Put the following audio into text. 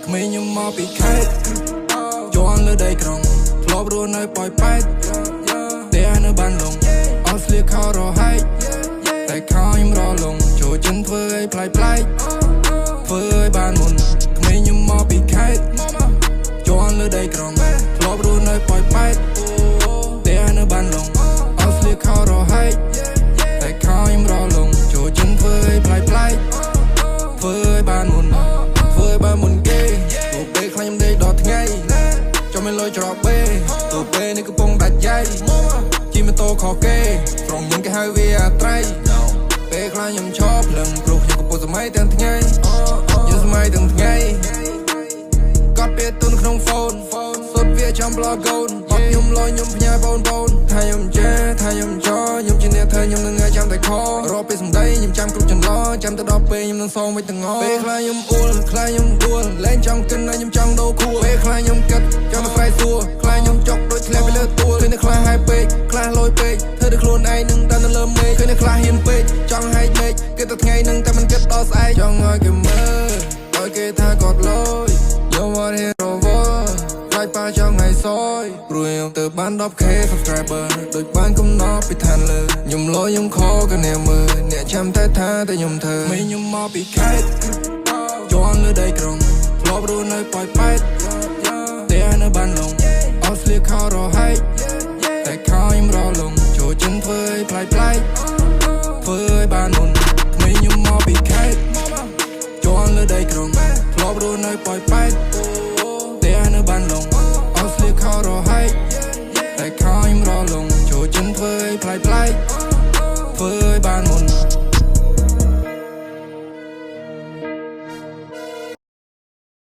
ក្មេងខ្ញុំមកពីខេត្តជន់លើដីក្រុងធ្លាប់រស់នៅប៉ោយប៉ែតតែនៅបានលងអត់ស្លៀកខោរហែកតែខោខ្ញុំរលងចូលចិនធ្វើឲ្យប្លែកធ្វើឲ្យបានមុនក្មេងខ្ញុំមកពីខេត្តជន់លើដីក្រុងធ្លាប់រស់នៅប៉ោយប៉ែតតែនៅបានលងអត់ស្លៀកខោរហែកតែខោខ្ញុំរលងចូលចិនធ្វើឲ្យប្លែកធ្វើឲ្យបានមុនគេទូពេលខ្លាញ់ខ្ញុំដេកដល់ថ្ងៃចាំមិនលុយច្រកបេទូពេលនេះកំពុងដាច់យ៉ៃជិះម៉ូតូខុសគេត្រង់ខ្ញុំគេហៅវាអាត្រៃពេលខ្លាញ់ខ្ញុំឈប់លឹងព្រោះខ្ញុំកំពុងសម័យទាំងថ្ងៃយើងសម័យទាំងថ្ងៃកត់ពេលទុនក្នុងហ្វូនសុទ្ធវាចាំប្លកូនអត់ខ្ញុំលយខ្ញុំផ្ញើបងថាខ្ញុំចេះថាខ្ញុំចោខ្ញុំជាអ្នកធ្វើខ្ញុំនឹងចាំតែខរកពេលសំដីខ្ញុំចាំគ្រប់ចន្លោចាំទៅដល់ពេលខ្ញុំនឹងសងវិញទាំងអស់ពេលខ្លាញ់ខ្ញុំអួលខ្លាញ់ខ្ញុំដួលលែងចង់គិនហើយខ្ញុំចង់ដូរខួរពេលខ្លាញ់ខ្ញុំគិតចង់ទៅស្រែកសួរខ្លាញ់ខ្ញុំចុកដូចធ្លាក់ពីលើទួលឃើញតែខ្លាហើយពេកខ្លាលយពេកធ្វើតែខ្លួនឯងនឹងតែនៅលើមេឃឃើញតែខ្លាហ៊ានពេកចង់ហែកមេឃគិតតែថ្ងៃនឹងតែមិនគិតដល់ស្អែកចង់ឲ្យគេមើលឲ្យគេថាគាត់លយយកមកហេរ៉ូវខ្លាចប៉ាចង់ឲ្យសយព្រោះខ្ញុំទៅបាន 10k subscriber ដូចបានកំណត់ពីឋានលើខ្ញុំលយខ្ញុំខកក៏អ្នកមើលអ្នកចាំតែថាតែខ្ញុំធ្វើមិនខ្ញុំមកពីខេត្តជន់លើដីក្រុងធ្លាប់រស់នៅប៉ោយប៉ែតតែនៅបានលងអត់ស្លៀកខោរហែកតែខោខ្ញុំរលងចូលចិនធ្វើឲ្យប្លែកធ្វើឲ្យបានមុនក្មេងខ្ញុំមកពីខេត្តជន់លើដីក្រុងធ្លាប់រស់នៅប៉ោយប៉ែតតែនៅបានលងអត់ស្លៀកខោរហែកតែខោខ្ញុំរលងចូលចិនធ្វើឲ្យប្លែកធ្វើឲ្យបានមុន